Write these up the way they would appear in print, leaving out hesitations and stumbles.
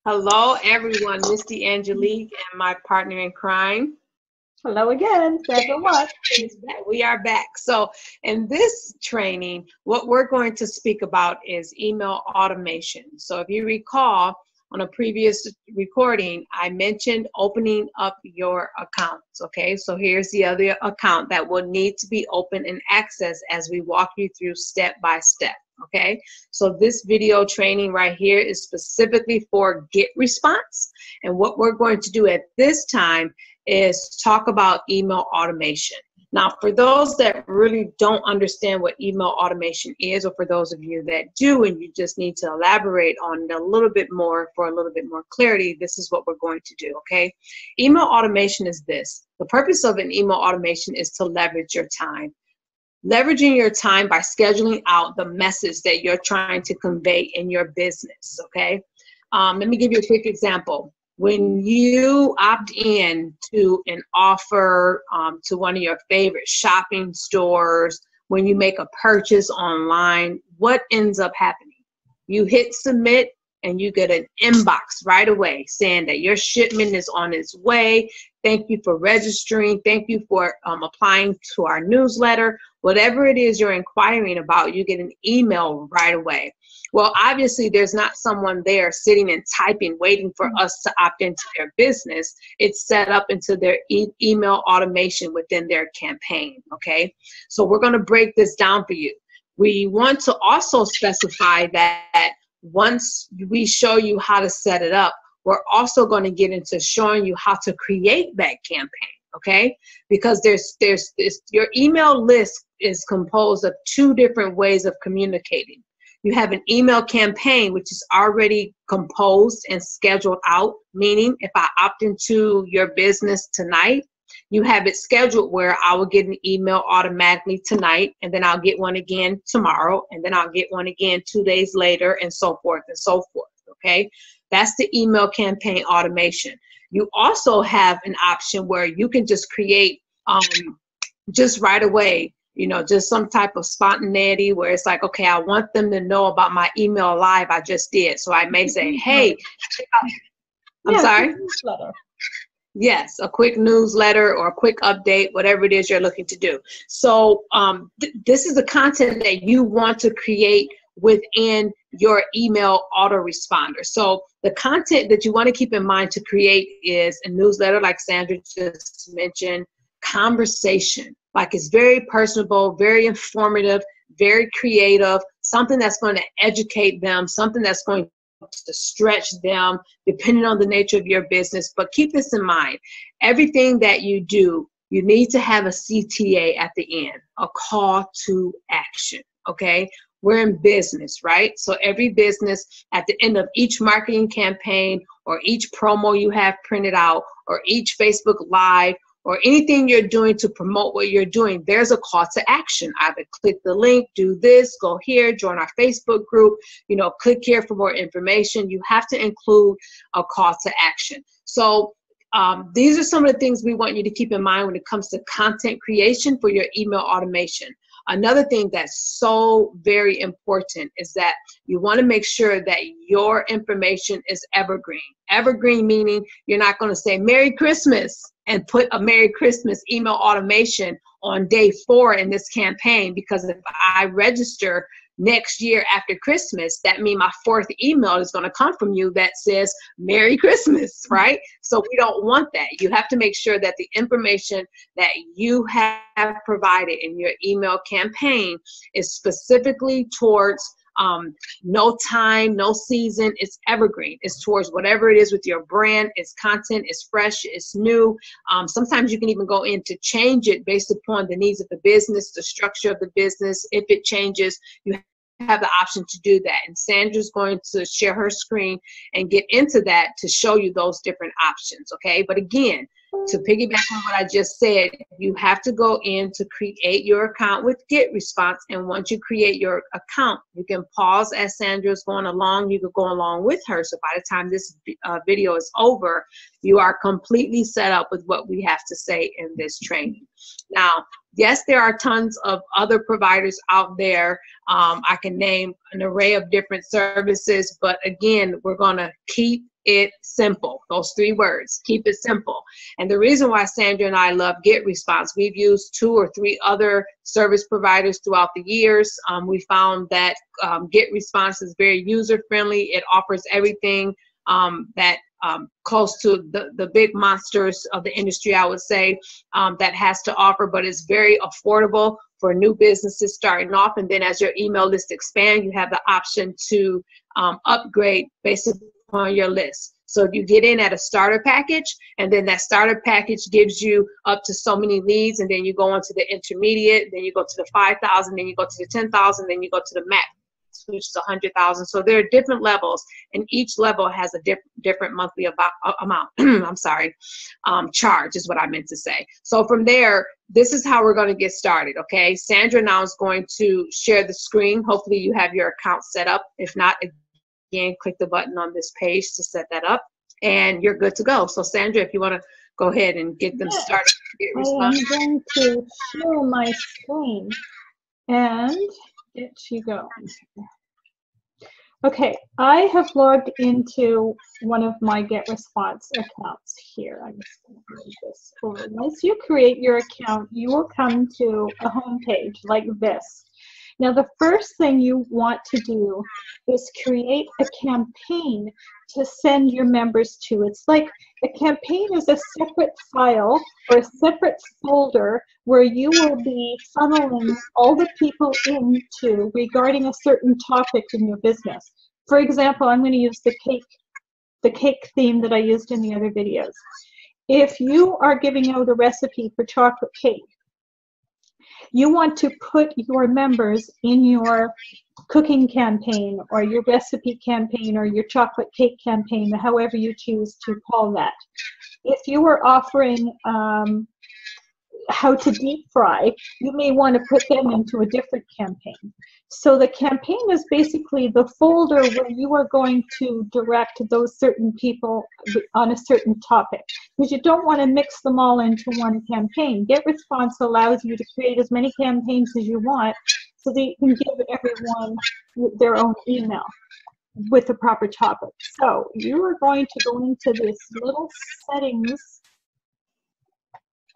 Hello, everyone. Misty Angelique and my partner in crime. Hello again, Sandra Watt. We are back. So in this training, what we're going to speak about is email automation. So if you recall, on a previous recording, I mentioned opening up your accounts, okay? So here's the other account that will need to be open and accessed as we walk you through step by step, okay? So this video training right here is specifically for GetResponse. And what we're going to do at this time is talk about email automation. Now, for those that really don't understand what email automation is, or for those of you that do and you just need to elaborate on it a little bit more for a little bit more clarity, this is what we're going to do, okay? Email automation is this. The purpose of an email automation is to leverage your time. Leveraging your time by scheduling out the message that you're trying to convey in your business, okay? Let me give you a quick example. When you opt in to an offer to one of your favorite shopping stores, when you make a purchase online, what ends up happening? You hit submit and you get an inbox right away saying that your shipment is on its way. Thank you for registering. Thank you for applying to our newsletter. Whatever it is you're inquiring about, you get an email right away. Well, obviously, there's not someone there sitting and typing, waiting for us to opt into their business. It's set up into their email automation within their campaign, okay? So we're going to break this down for you. We want to also specify that once we show you how to set it up, we're also going to get into showing you how to create that campaign, okay? Because your email list is composed of two different ways of communicating. You have an email campaign, which is already composed and scheduled out, meaning if I opt into your business tonight, you have it scheduled where I will get an email automatically tonight, and then I'll get one again tomorrow, and then I'll get one again 2 days later, and so forth and so forth, okay? That's the email campaign automation. You also have an option where you can just create just right away, you know, just some type of spontaneity where it's like, okay, I want them to know about my email live I just did. So I may say, hey, I'm sorry? Yes, a quick newsletter or a quick update, whatever it is you're looking to do. So this is the content that you want to create within your email autoresponder. So the content that you want to keep in mind to create is a newsletter, like Sandra just mentioned, conversation. Like it's very personable, very informative, very creative, something that's going to educate them, something that's going to stretch them depending on the nature of your business. But keep this in mind, everything that you do, you need to have a CTA at the end, a call to action, okay? We're in business, right? So every business at the end of each marketing campaign or each promo you have printed out or each Facebook Live or anything you're doing to promote what you're doing, there's a call to action. Either click the link, do this, go here, join our Facebook group, you know, click here for more information. You have to include a call to action. So these are some of the things we want you to keep in mind when it comes to content creation for your email automation. Another thing that's so very important is that you want to make sure that your information is evergreen. Evergreen meaning you're not going to say Merry Christmas and put a Merry Christmas email automation on day 4 in this campaign, because if I register next year after Christmas, that means my 4th email is going to come from you that says Merry Christmas, right? So we don't want that. You have to make sure that the information that you have provided in your email campaign is specifically towards no time, no season. It's evergreen. It's towards whatever it is with your brand. It's content. It's fresh. It's new. Sometimes you can even go in to change it based upon the needs of the business, the structure of the business. If it changes, you have the option to do that. And Sandra's going to share her screen and get into that to show you those different options. Okay. But again, to piggyback on what I just said, you have to go in to create your account with GetResponse. And once you create your account, you can pause as Sandra's going along. You can go along with her. So by the time this video is over, you are completely set up with what we have to say in this training. Now, yes, there are tons of other providers out there. I can name an array of different services, but again, we're going to keep it simple. Those 3 words, keep it simple. And the reason why Sandra and I love GetResponse, we've used 2 or 3 other service providers throughout the years. We found that GetResponse is very user-friendly. It offers everything that close to the big monsters of the industry, I would say, that has to offer, but it's very affordable for new businesses starting off. And then as your email list expands, you have the option to upgrade based on your list. So you get in at a starter package, and then that starter package gives you up to so many leads, and then you go on to the intermediate, then you go to the 5,000, then you go to the 10,000, then you go to the max, which is 100,000. So there are different levels, and each level has a different monthly amount. I'm sorry, charge is what I meant to say. So from there, this is how we're going to get started. Okay, Sandra now is going to share the screen. Hopefully you have your account set up. If not, again, click the button on this page to set that up, and you're good to go. So Sandra, if you want to go ahead and get them started. I am going to share my screen, and it you go. Okay, I have logged into one of my GetResponse accounts here. I'm just going to move this over. Once you create your account, you will come to a home page like this. Now, the first thing you want to do is create a campaign to send your members to. It's like a campaign is a separate file or a separate folder where you will be funneling all the people into regarding a certain topic in your business. For example, I'm going to use the cake theme that I used in the other videos. If you are giving out a recipe for chocolate cake, you want to put your members in your cooking campaign or your recipe campaign or your chocolate cake campaign, however you choose to call that. If you are offering how to deep fry, you may want to put them into a different campaign. So the campaign is basically the folder where you are going to direct those certain people on a certain topic, because you don't want to mix them all into one campaign. GetResponse allows you to create as many campaigns as you want so that you can give everyone their own email with the proper topic. So you are going to go into this little settings.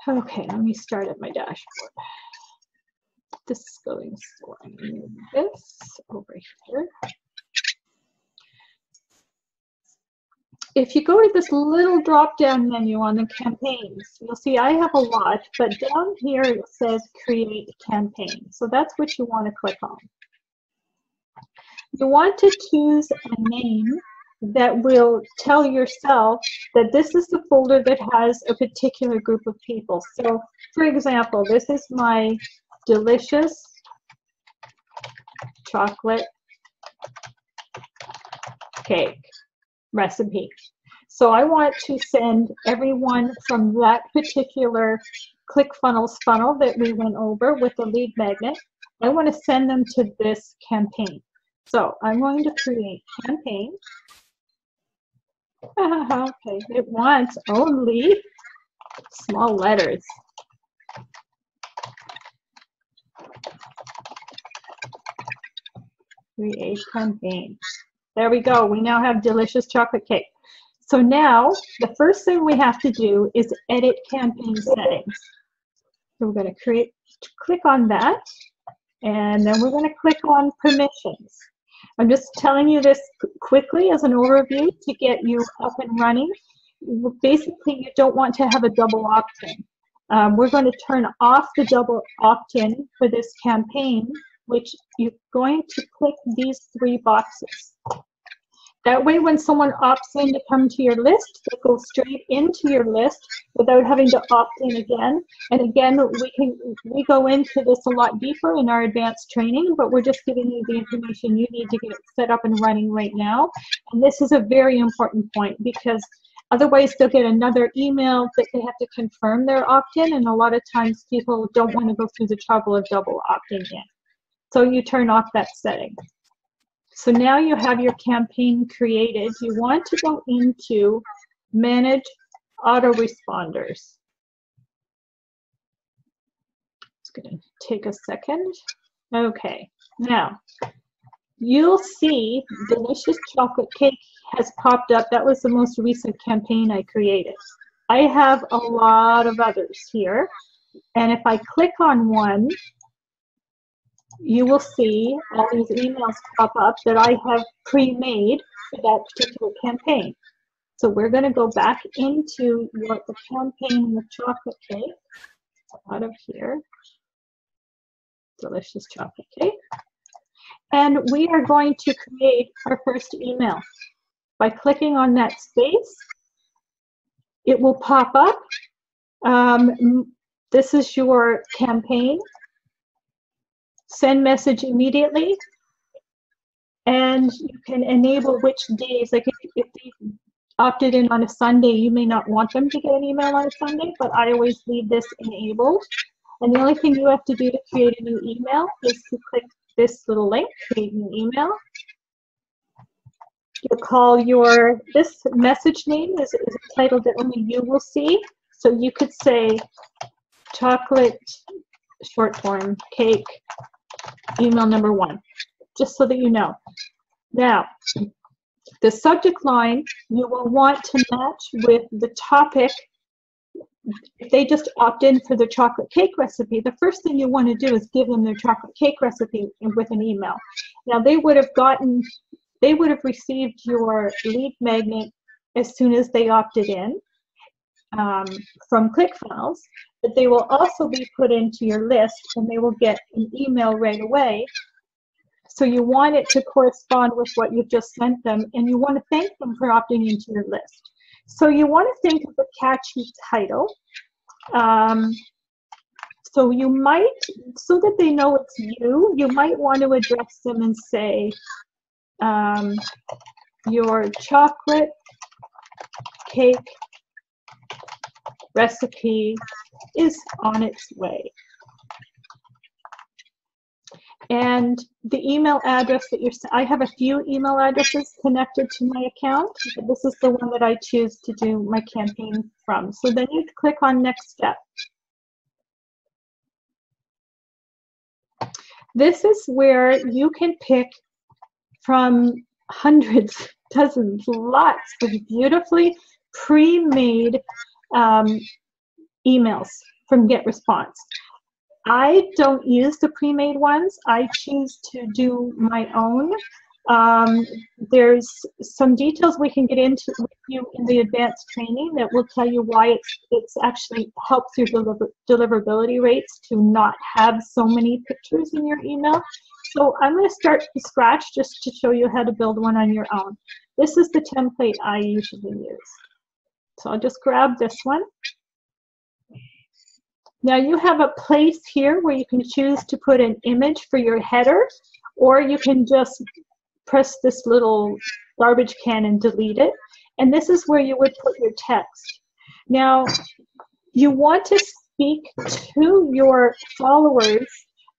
Okay, let me start at my dashboard. This is going, so I'm going to move this over here. If you go to this little drop-down menu on the campaigns, you'll see I have a lot, but down here it says create campaign. So that's what you want to click on. You want to choose a name that will tell yourself that this is the folder that has a particular group of people. So, for example, this is my delicious chocolate cake recipe. So I want to send everyone from that particular ClickFunnels funnel that we went over with the lead magnet. I want to send them to this campaign. So I'm going to create campaign. Okay, it wants only small letters. Create campaign. There we go. We now have delicious chocolate cake. So now the first thing we have to do is edit campaign settings. So we're going to click on that, and then we're going to click on permissions. I'm just telling you this quickly as an overview to get you up and running. Basically, you don't want to have a double opt-in. We're going to turn off the double opt-in for this campaign, which you're going to click these 3 boxes. That way, when someone opts in to come to your list, they go straight into your list without having to opt in again. And again, we go into this a lot deeper in our advanced training, but we're just giving you the information you need to get it set up and running right now. And this is a very important point, because otherwise they'll get another email that they have to confirm their opt-in, and a lot of times people don't want to go through the trouble of double opting in. So you turn off that setting. So now you have your campaign created. You want to go into Manage Autoresponders. going to take a second. Okay, now you'll see Delicious Chocolate Cake has popped up. That was the most recent campaign I created. I have a lot of others here, and if I click on one, you will see all these emails pop up that I have pre-made for that particular campaign. So we're going to go back into the campaign with chocolate cake out of here. Delicious chocolate cake. And we are going to create our first email. By clicking on that space, it will pop up. This is your campaign. Send message immediately. And you can enable which days, like if they opted in on a Sunday, you may not want them to get an email on a Sunday, but I always leave this enabled. And the only thing you have to do to create a new email is to click this little link, create an email. You'll call this message name is a title that only you will see. So you could say chocolate short form cake email number 1, just so that you know. Now, the subject line you will want to match with the topic. If they just opt in for the chocolate cake recipe, the first thing you want to do is give them their chocolate cake recipe with an email. Now they would have received your lead magnet as soon as they opted in from ClickFunnels, but they will also be put into your list and they will get an email right away. So you want it to correspond with what you've just sent them, and you want to thank them for opting into your list. So you want to think of a catchy title. So you might, so that they know it's you might want to address them and say, your chocolate cake recipe is on its way. And the email address that I have a few email addresses connected to my account, but this is the one that I choose to do my campaign from. So then you click on next step. This is where you can pick from hundreds, dozens, lots of beautifully pre-made emails from GetResponse. I don't use the pre-made ones. I choose to do my own. There's some details we can get into with you in the advanced training that will tell you why it's actually helps your deliverability rates to not have so many pictures in your email. So I'm going to start from scratch just to show you how to build one on your own. This is the template I usually use. So I'll just grab this one. Now you have a place here where you can choose to put an image for your header, or you can just press this little garbage can and delete it. And this is where you would put your text. Now, you want to speak to your followers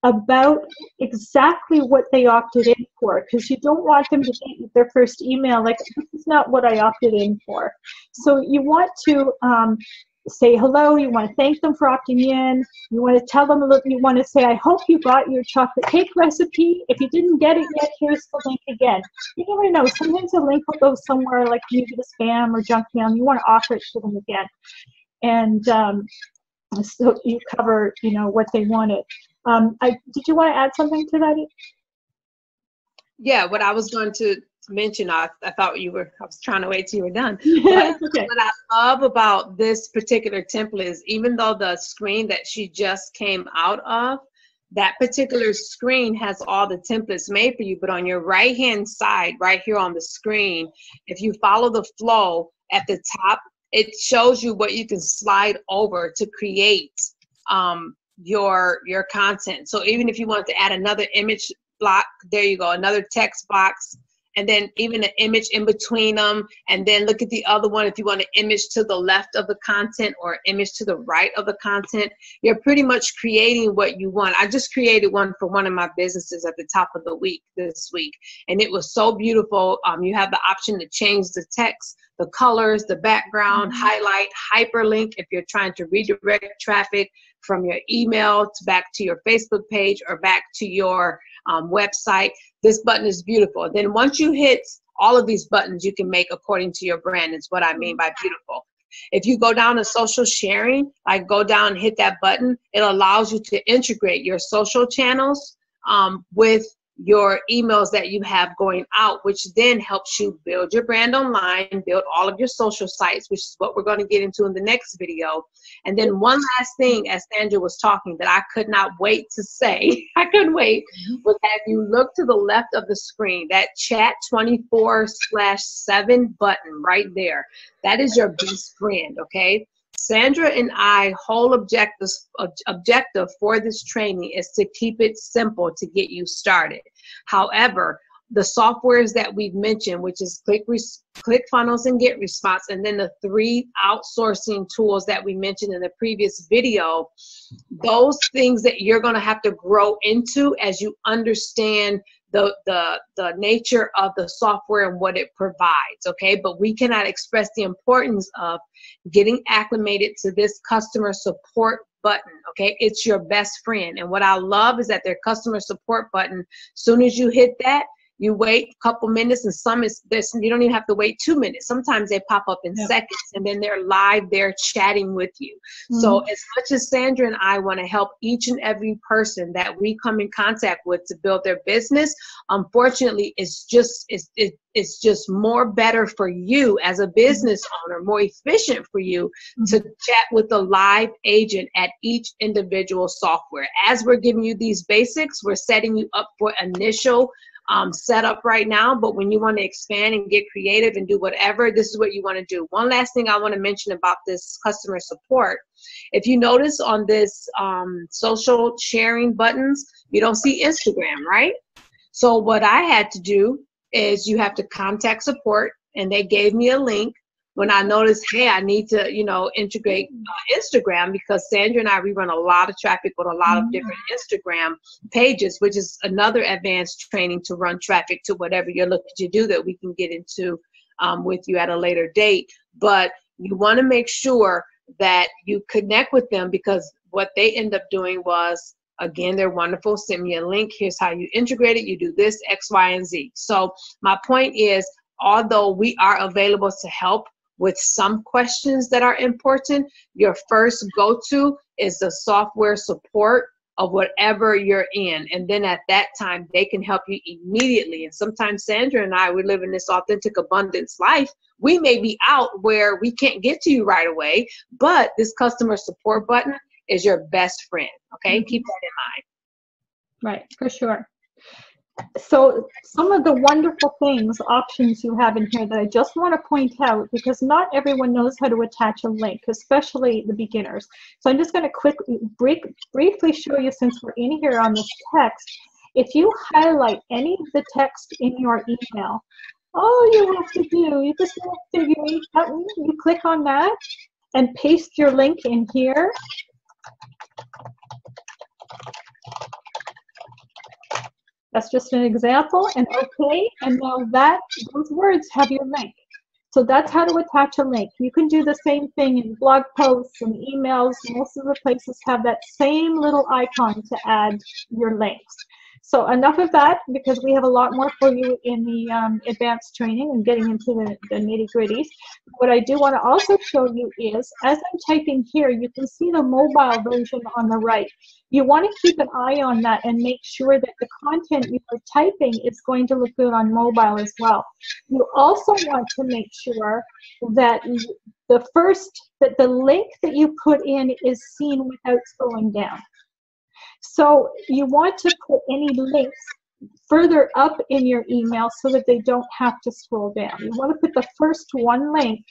about exactly what they opted in for, because you don't want them to get their first email like, this is not what I opted in for. So you want to say hello, you want to thank them for opting in, you want to tell them, you want to say, I hope you got your chocolate cake recipe. If you didn't get it yet, here's the link again. You never know, sometimes a link will go somewhere like maybe the spam or junk mail, and you want to offer it to them again. And so you cover, what they wanted. Did you want to add something to that? Yeah, what I was going to mention, I thought I was trying to wait till you were done. But okay. What I love about this particular template is, even though the screen that she just came out of, that particular screen has all the templates made for you, but on your right-hand side, right here on the screen, if you follow the flow at the top, it shows you what you can slide over to create your content. So even if you want to add another image block, there you go, another text box, and then even an image in between them, and then look at the other one if you want an image to the left of the content or an image to the right of the content. You're pretty much creating what you want. I just created one for one of my businesses at the top of the week this week, and it was so beautiful. You have the option to change the text the colors, the background, highlight, hyperlink if you're trying to redirect traffic from your email to back to your Facebook page or back to your website. This button is beautiful. Then once you hit all of these buttons, you can make according to your brand, is what I mean by beautiful. If you go down to social sharing, like go down and hit that button, it allows you to integrate your social channels with your emails that you have going out, which then helps you build your brand online, build all of your social sites, which is what we're going to get into in the next video. And then one last thing, as Sandra was talking, that I could not wait to say, I couldn't wait, was that you look to the left of the screen, that chat 24/7 button right there. That is your best friend, okay? Sandra and I whole objective for this training is to keep it simple to get you started. However, the softwares that we've mentioned, which is ClickFunnels and GetResponse, and then the 3 outsourcing tools that we mentioned in the previous video, those things that you're going to have to grow into as you understand the nature of the software and what it provides, okay? But we cannot express the importance of getting acclimated to this customer support button, okay? It's your best friend. And what I love is that their customer support button, soon as you hit that, you wait a couple minutes, and you don't even have to wait 2 minutes. Sometimes they pop up in seconds, and then they're live there chatting with you. So as much as Sandra and I want to help each and every person that we come in contact with to build their business, unfortunately, it's just more better for you as a business owner, more efficient for you to chat with a live agent at each individual software. As we're giving you these basics, we're setting you up for initial setup right now, but when you want to expand and get creative and do whatever, this is what you want to do. One last thing I want to mention about this customer support. If you notice on this social sharing buttons, you don't see Instagram, right? So what I had to do is you have to contact support, and they gave me a link when I noticed, hey, I need to, integrate Instagram, because Sandra and I, we run a lot of traffic with a lot of different Instagram pages, which is another advanced training to run traffic to whatever you're looking to do that we can get into with you at a later date. But you want to make sure that you connect with them, because what they end up doing was, again, they're wonderful. Send me a link. Here's how you integrate it. You do this, X, Y, and Z. So my point is, although we are available to help with some questions that are important, your first go-to is the software support of whatever you're in. And then at that time, they can help you immediately. And sometimes Sandra and I, we live in this authentic abundance life. We may be out where we can't get to you right away, but this customer support button is your best friend, okay? Keep that in mind. Right, for sure. So some of the wonderful options you have in here that I just want to point out, because not everyone knows how to attach a link, especially the beginners. So I'm just going to briefly show you, since we're in here on this text. If you highlight any of the text in your email, all you have to do, you just hit the figure 8 button, you click on that and paste your link in here. That's just an example, and okay, and now those words have your link. So that's how to attach a link. You can do the same thing in blog posts and emails. Most of the places have that same little icon to add your links. So enough of that, because we have a lot more for you in the advanced training and getting into the nitty-gritties. What I do want to also show you is, as I'm typing here, you can see the mobile version on the right. You want to keep an eye on that and make sure that the content you are typing is going to look good on mobile as well. You also want to make sure that the link that you put in is seen without scrolling down. So you want to put any links further up in your email so that they don't have to scroll down. You want to put the first one link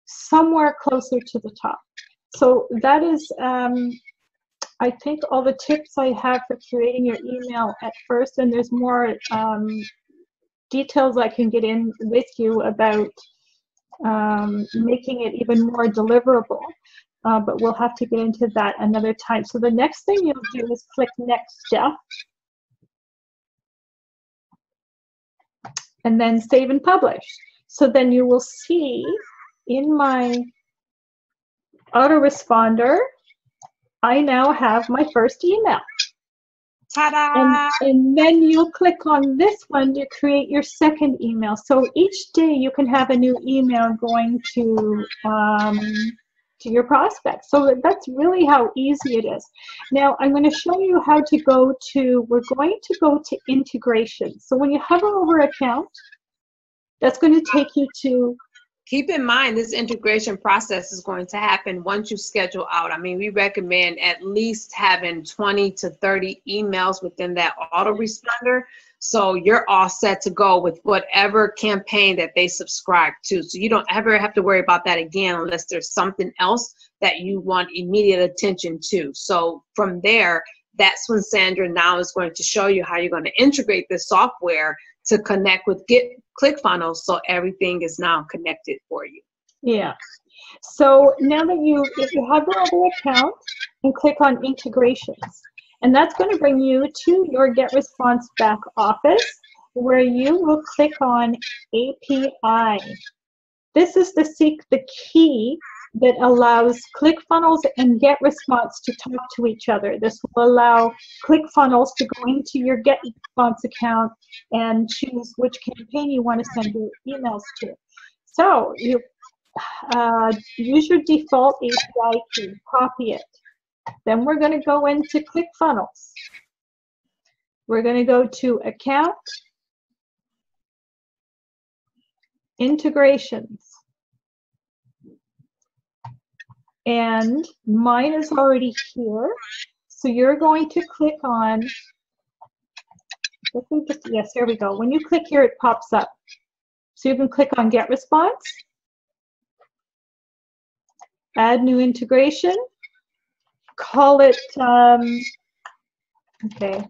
somewhere closer to the top. So that is, I think, all the tips I have for creating your email at first, and there's more details I can get in with you about making it even more deliverable. But we'll have to get into that another time. So the next thing you'll do is click Next Step. And then Save and Publish. So then you will see in my autoresponder, I now have my first email. Ta-da! And then you'll click on this one to create your second email. So each day you can have a new email going to your prospects. So that's really how easy it is. Now I'm going to show you how to go to, we're going to go to integration. So when you hover over account, that's going to take you to. Keep in mind, this integration process is going to happen once you schedule out. I mean, we recommend at least having 20 to 30 emails within that autoresponder. So you're all set to go with whatever campaign that they subscribe to. So you don't ever have to worry about that again unless there's something else that you want immediate attention to. So from there, that's when Sandra now is going to show you how you're going to integrate this software to connect with ClickFunnels, so everything is now connected for you. Yeah. So now that if you hover over account and click on integrations, and that's going to bring you to your GetResponse back office, where you will click on API. This is the key that allows ClickFunnels and GetResponse to talk to each other. This will allow ClickFunnels to go into your GetResponse account and choose which campaign you want to send your emails to. So you use your default API key, copy it. Then we're going to go into ClickFunnels. We're going to go to Account, Integrations. And mine is already here. So you're going to click on, yes, there we go. When you click here, it pops up. So you can click on GetResponse, add new integration, call it, okay,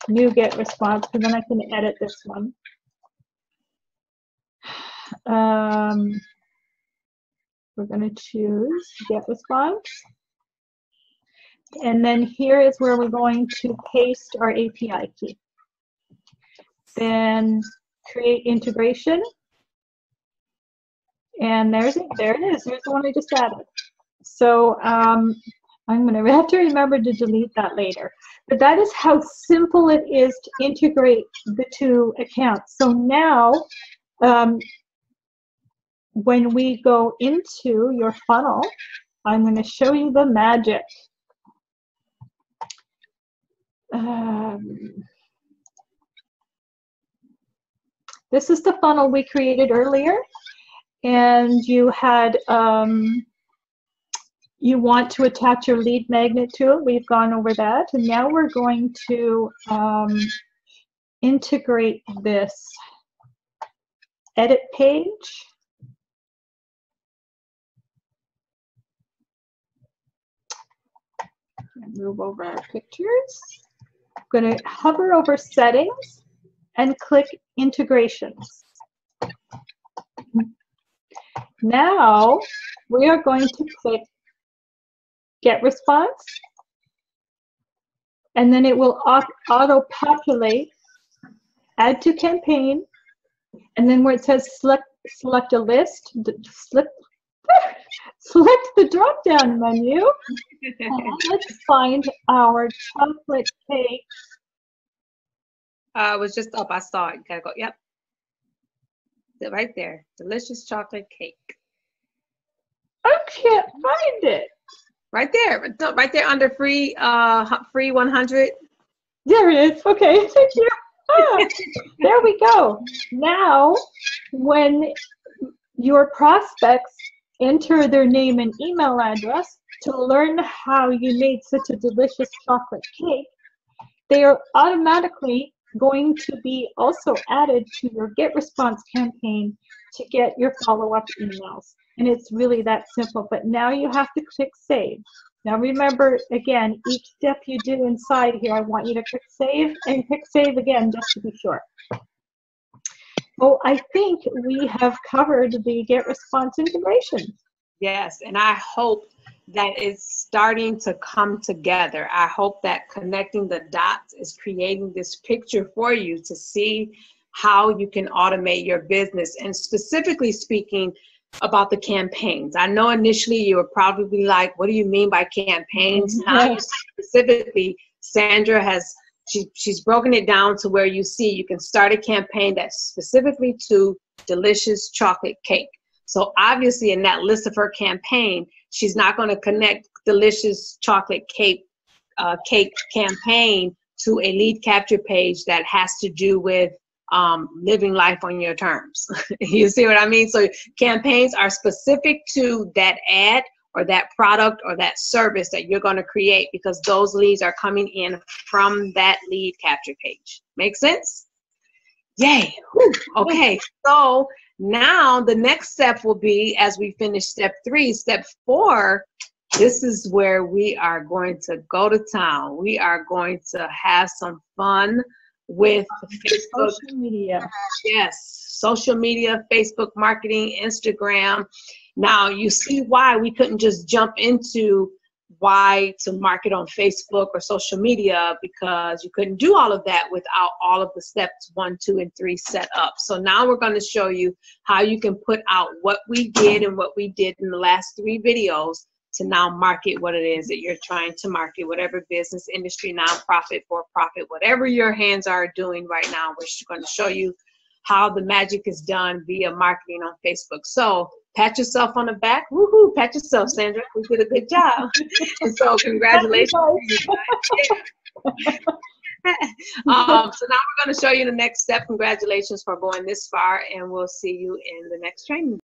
new GetResponse, and then I can edit this one. We're going to choose GetResponse. And then here is where we're going to paste our API key. Then create integration. And there it is. There's the one I just added. So I'm going to have to remember to delete that later. But that is how simple it is to integrate the two accounts. So now, when we go into your funnel, I'm going to show you the magic. This is the funnel we created earlier, and you had you want to attach your lead magnet to it. We've gone over that, and now we're going to integrate this. Edit page. Move over our pictures. I'm going to hover over settings and click integrations. Now we are going to click GetResponse, and then it will auto-populate, add to campaign, and then where it says select a list, select the drop-down menu, and let's find our chocolate cake. It was just up. I saw it. Gotta go. Yep. Right there. Delicious chocolate cake. I can't find it. Right there. Right there under free 100. There it is. Okay. Thank you. Ah, there we go. Now, when your prospects enter their name and email address to learn how you made such a delicious chocolate cake, they are automatically going to be also added to your GetResponse campaign to get your follow-up emails. And it's really that simple. But now you have to click Save. Now remember, again, each step you do inside here, I want you to click Save and click Save again just to be sure. Well, I think we have covered the GetResponse integration. Yes, and I hope that it's starting to come together. I hope that connecting the dots is creating this picture for you to see how you can automate your business, and specifically speaking about the campaigns. I know initially you were probably like, what do you mean by campaigns? Now you specifically, Sandra she's broken it down to where you see you can start a campaign that's specifically to delicious chocolate cake. So obviously in that list of her campaign, she's not going to connect delicious chocolate cake campaign to a lead capture page that has to do with living life on your terms. You see what I mean? So campaigns are specific to that ad or that product or that service that you're going to create, because those leads are coming in from that lead capture page. Make sense? Yay. Whew. Okay. So now the next step will be, as we finish step 3, step 4, this is where we are going to go to town. We are going to have some fun with Facebook. Social media. Yes, social media, Facebook marketing, Instagram. Now you see why we couldn't just jump into why to market on Facebook or social media, because you couldn't do all of that without all of the steps 1, 2, and 3 set up. So now we're going to show you how you can put out what we did and what we did in the last 3 videos to now market what it is that you're trying to market, whatever business, industry, nonprofit, for-profit, whatever your hands are doing right now. We're going to show you how the magic is done via marketing on Facebook. So pat yourself on the back. Woohoo, pat yourself, Sandra. We did a good job. And so congratulations. So now we're going to show you the next step. Congratulations for going this far, and we'll see you in the next training.